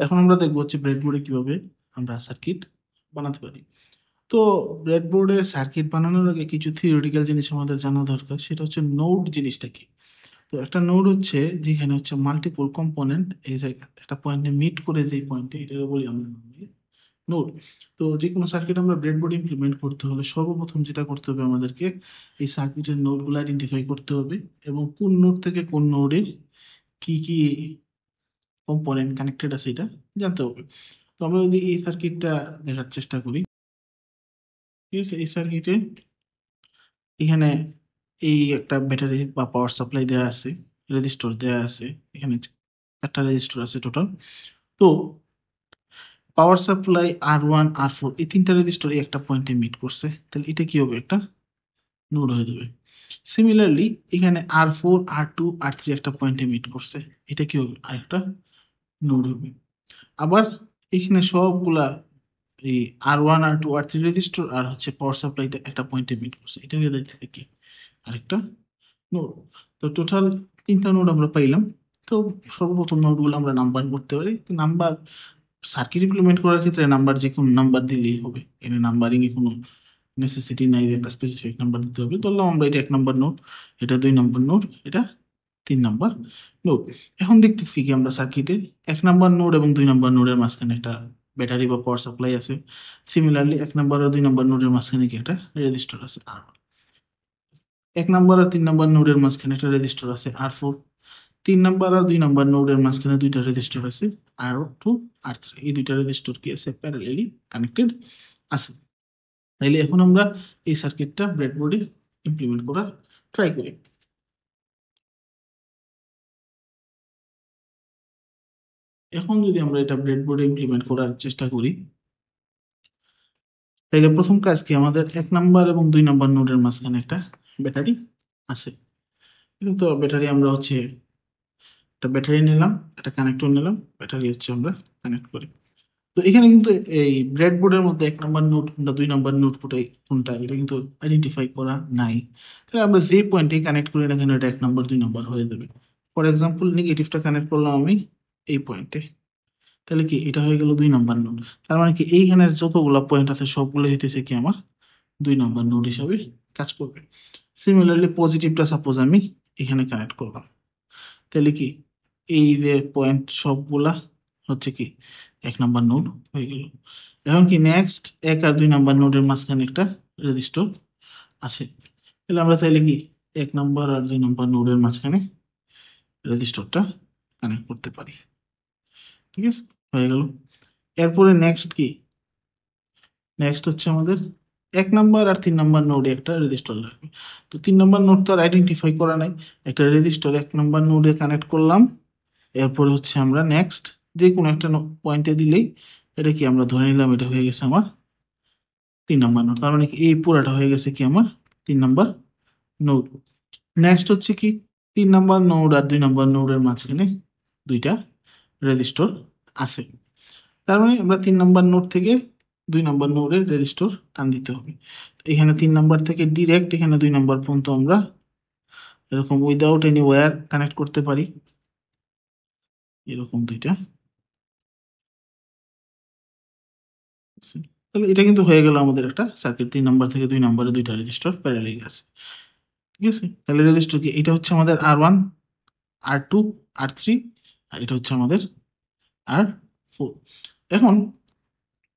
এখন আমরা দেখবো হচ্ছে ব্রেডবোর্ডে কিভাবে আমরা সার্কিট বানাতে পারি। তো ব্রেডবোর্ডে সার্কিট বানানোর আগে কিছু থিওরিটিক্যাল জিনিস আমাদের জানা দরকার, সেটা হচ্ছে নোড জিনিসটা কি। তো একটা নোড হচ্ছে যেখানে হচ্ছে মাল্টিপল কম্পোনেন্ট এই জায়গায় একটা পয়েন্টে মিট করে, যে পয়েন্টে, এটাকে বলি আমরা নোড। তো যে কোনো সার্কিট আমরা ব্রেডবোর্ডে ইমপ্লিমেন্ট করতে হলে সর্বপ্রথম যেটা করতে হবে আমাদেরকে এই সার্কিটের নোডগুলো আইডেন্টিফাই করতে হবে এবং কোন নোড থেকে কোন নোডে কি কি কম্পোনেন্ট কানেক্টেড আছে এটা জানতে হবে। তো আমরা যদি এই সার্কিটটা দেখার চেষ্টা করি, ঠিক আছে, এই সার্কিটে এখানে এই একটা ব্যাটারি বা পাওয়ার সাপ্লাই দেওয়া আছে, রেজিস্টর দেওয়া আছে, এখানে একটা রেজিস্টর আছে টোটাল। তো পাওয়ার সাপ্লাই R1 R4 এই তিনটা রেজিস্টর একটা পয়েন্টে মিট করছে, তাহলে এটা কি হবে, একটা নোড হয়ে যাবে। সিমিলারলি এখানে R4 R2 R3 একটা পয়েন্টে মিট করছে, এটা কি হবে, আরেকটা নোড হবে। আবার এখানে সবগুলা এই R1 R2 R3 রেজিস্টর আর হচ্ছে পাওয়ার সাপ্লাইটা একটা পয়েন্টে মিট করছে, এটা হয়ে যাচ্ছে কি আরেকটা নোড। তো টোটাল তিনটা নোড আমরা পাইলাম। তো সর্বপ্রথম নোডগুলো আমরা নাম্বার করতে পারি। নাম্বার সার্কিট ইমপ্লিমেন্ট করার ক্ষেত্রে নাম্বার যে কোনো নাম্বার দিলেই হবে, এখানে নাম্বারিং এ কোনো নেসেসিটি নাই যে একটা স্পেসিফিক নাম্বার দিতে হবে। ধরলাম আমরা এটা 1 নম্বর নোড, এটা 2 নম্বর নোড, এটা 3 নম্বর নোড। এখন দেখতেছি কি আমরা সার্কিটে 1 নম্বর নোড এবং 2 নম্বর নোডের মাঝখানে একটা ব্যাটারি বা পাওয়ার সাপ্লাই আছে। সিমিলারলি 1 নম্বর আর 2 নম্বর নোডের মাঝখানে কি একটা রেজিস্টার আছে আর 1 নম্বর আর 3 নম্বর নোডের মাঝখানে একটা রেজিস্টার আছে R4। 3 নম্বর আর 2 নম্বর নোডের মাঝখানে দুইটা রেজিস্টার আছে R2 R3। এই দুইটা রেজিস্টার কি আছে, প্যারালালি কানেক্টেড আছে। তাইলে এখন আমরা এই সার্কিটটা ব্রেডবোর্ডে ইমপ্লিমেন্ট করার ট্রাই করি। এখন যদি আমরা এটা ব্রেডবোর্ডে ইমপ্লিমেন্ট করার চেষ্টা করি, তাইলে প্রথম কাজ কি, আমাদের 1 নম্বর এবং 2 নম্বর নোডের মাঝখানে একটা ব্যাটারি আছে। কিন্তু ব্যাটারি আমরা হচ্ছে একটা ব্যাটারি নিলাম, একটা কানেক্টর নিলাম, ব্যাটারি হচ্ছে আমরা কানেক্ট করি। তো এখানে কিন্তু এই ব্রেডবোর্ডের মধ্যে 1 নম্বর নোড কোনটা 2 নম্বর নোড কোনটা এটা কিন্তু আইডেন্টিফাই করা নাই। তাহলে আমরা যে পয়েন্টে কানেক্ট করি না কেন এটা 1 নম্বর 2 নম্বর হয়ে যাবে। ফর এক্সাম্পল নেগেটিভটা কানেক্ট করলাম আমি এই পয়েন্টে, তাহলে কি এটা হয়ে গেল 2 নম্বর নোড। তার মানে কি এইখানে যতগুলো পয়েন্ট আছে সবগুলো হইতেছে কি আমার 2 নম্বর নোড হিসাবে কাজ করবে। সিমিলারলি পজিটিভটা সাপোজ আমি এখানে কানেক্ট করলাম, তাহলে কি এই যে পয়েন্ট সবগুলা হচ্ছে কি 1 নম্বর নোড হয়ে গেল। এখন কি নেক্সট 1 আর 2 নম্বর নোডের মাঝখানে একটা রেজিস্টর আছে, তাহলে আমরা চাইলে কি 1 নম্বর আর 2 নম্বর নোডের মাঝখানে রেজিস্টরটা কানেক্ট করতে পারি। ঠিক আছে, হয়ে গেল। এরপরে নেক্সট কি, নেক্সট হচ্ছে আমাদের 1 নম্বর আর 3 নম্বর নোডে একটা রেজিস্টর লাগবে। তো 3 নম্বর নোড তো আর আইডেন্টিফাই করা নাই, একটা রেজিস্টর 1 নম্বর নোডে কানেক্ট করলাম। এরপরে হচ্ছে আমরা নেক্সট যে কোনো একটা পয়েন্টে দিলেই এটা কি আমরা ধরে নিলাম এটা হয়ে গেছে আমার 3 নম্বর নোড। তার মানে কি এই পুরাটা হয়ে গেছে কি আমার 3 নম্বর নোড। নেক্সট হচ্ছে কি 3 নম্বর নোড আর 2 নম্বর নোডের মাঝখানে দুইটা রেজিস্টর আছে। তার মানে আমরা 3 নম্বর নোড থেকে 2 নম্বর নোডের রেজিস্টর টান দিতে হবে। এখানে 3 নম্বর থেকে ডিরেক্ট এখানে 2 নম্বর পর্যন্ত আমরা এরকম উইদাউট এনি ওয়্যার কানেক্ট করতে পারি, এরকম দুইটা। তাহলে এটা কিন্তু হয়ে গেল আমাদের একটা সার্কিট, 3 নম্বর থেকে 2 নম্বরে দুইটা রেজিস্টার প্যারালালি আছে। ঠিক আছে, তাহলে রেজিস্টার কি, এটা হচ্ছে আমাদের R1 R2 R3 আর এটা হচ্ছে আমাদের R4। এখন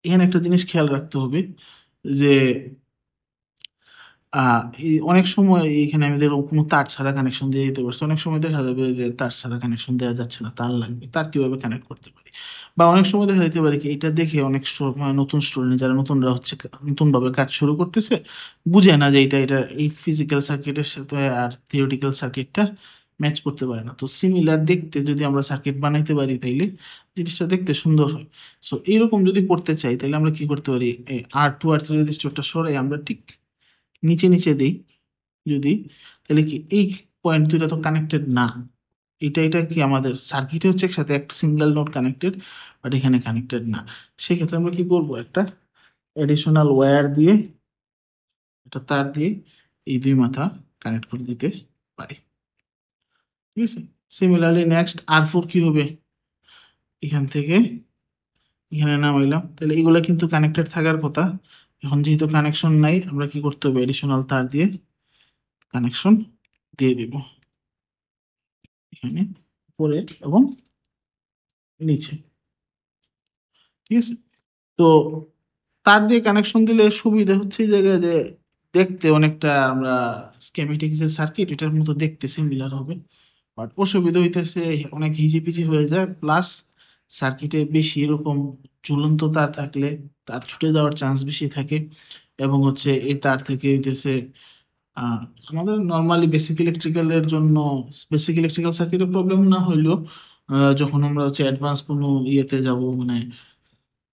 এখানে একটা জিনিস খেয়াল রাখতে হবে যে অনেক সময় এখানে আমাদের কোনো তার ছাড়া কানেকশন দিয়ে দিতে পারছে, অনেক সময় দেখা যাবে যে তার ছাড়া কানেকশন দেওয়া যাচ্ছে না, তার লাগবে, তার কিভাবে কানেক্ট করতে পারি। বা অনেক সময় দেখা যেতে পারে কি এটা দেখে অনেক সময় নতুন স্টুডেন্ট যারা নতুনরা হচ্ছে নতুন ভাবে কাজ শুরু করতেছে বুঝে না যে এটা এটা এই ফিজিক্যাল সার্কিটের সাথে আর থিওরিটিক্যাল সার্কিটটা ম্যাচ করতে পারে না। তো সিমিলার দেখতে যদি আমরা সার্কিট বানাইতে পারি তাইলে জিনিসটা দেখতে সুন্দর হয়। সো এইরকম যদি করতে চাই তাহলে আমরা কি করতে পারি, R2 R3 রেজিস্টারটা সরাই আমরা ঠিক নিচে নিচে দিই যদি, তাহলে কি এই পয়েন্ট দুইটা তো কানেক্টেড না, এটা এটা কি আমাদের সার্কিটে হচ্ছে একসাথে একটা সিঙ্গেল নোড কানেক্টেড, বাট এখানে কানেক্টেড না। সেক্ষেত্রে আমরা কি করব, একটা এডিশনাল ওয়্যার দিয়ে, এটা তার দিয়ে এই দুই মাথা কানেক্ট করে দিতে পারি। ঠিক আছে, সিমিলারলি নেক্সট R4 কি হবে, এখান থেকে এখানে নামাইলাম, তাহলে এগুলা কিন্তু কানেক্টেড থাকার কথা। এখন যেহেতু কানেকশন নাই, আমরা কি করতে হবে, এডিশনাল তার দিয়ে কানেকশন দিয়ে দিব এখানে উপরে এবং নিচে। ঠিক আছে, তো তার দিয়ে কানেকশন দিলে সুবিধা হচ্ছে এই জায়গায় যে দেখতে অনেকটা আমরা স্কেমেটিক যে সার্কিট এটার মতো দেখতে সিমিলার হবে, বাট অসুবিধা হইতেছে অনেক হিজিবিজি হয়ে যায়, প্লাস সার্কিটে বেশি এরকম ঝুলন্ত তার থাকলে তার ছুটে যাওয়ার চান্স বেশি থাকে। এবং হচ্ছে এই তার থেকে হইতেছে আহ, আমাদের নর্মালি বেসিক ইলেকট্রিক্যালের জন্য বেসিক ইলেকট্রিক্যাল সার্কিটের প্রবলেম না হইলেও যখন আমরা হচ্ছে অ্যাডভান্স কোনো ইয়েতে যাব, মানে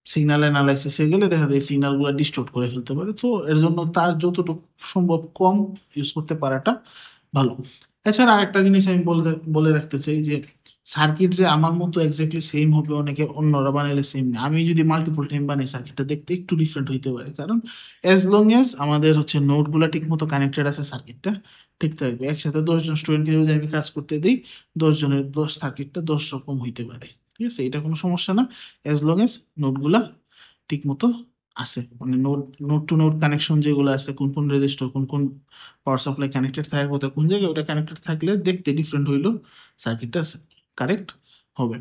সিগন্যাল অ্যানালাইসিসে গেলে দেখা যায় সিগন্যাল গুলো ডিস্টোর্ট করে ফেলতে পারে। তো এর জন্য তার যতটুকু সম্ভব কম ইউজ করতে পারাটা ভালো। এছাড়া আরেকটা জিনিস আমি বলতে বলে রাখতে চাই যে সার্কিট যে আমার মতো এক্স্যাক্টলি সেম হবে অনেকে অন্যরা বানাইলে সেম না। আমি যদি মাল্টিপল টাইম বানাই সার্কিটটা দেখতে একটু ডিফারেন্ট হইতে পারে, কারণ অ্যাজ লং এজ আমাদের হচ্ছে নোড গুলা ঠিক মতো কানেক্টেড আছে, সার্কিটটা ঠিক থাকবে। একসাথে 10 জন স্টুডেন্টকে যদি আমি কাজ করতে দিই, 10 জনের 10 সার্কিটটা 10 রকম হইতে পারে। ঠিক আছে, এটা কোনো সমস্যা না, অ্যাজ লং এজ নোটগুলা ঠিক মতো আছে, মানে note note to note connection যেগুলো আছে, কোন কোন রেজিস্টার কোন কোন পাওয়ার সাপ্লাই কানেক্টেড থাকার কথা, কোন জায়গায় ওটা কানেক্টেড থাকলে দেখতে ডিফারেন্ট হইলো সার্কিটটা কারেক্ট হবে।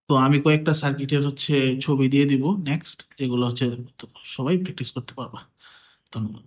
তো আমি কয়েকটা সার্কিটের হচ্ছে ছবি দিয়ে দিব নেক্সট, যেগুলো হচ্ছে তো সবাই প্র্যাকটিস করতে পারবা। ধন্যবাদ।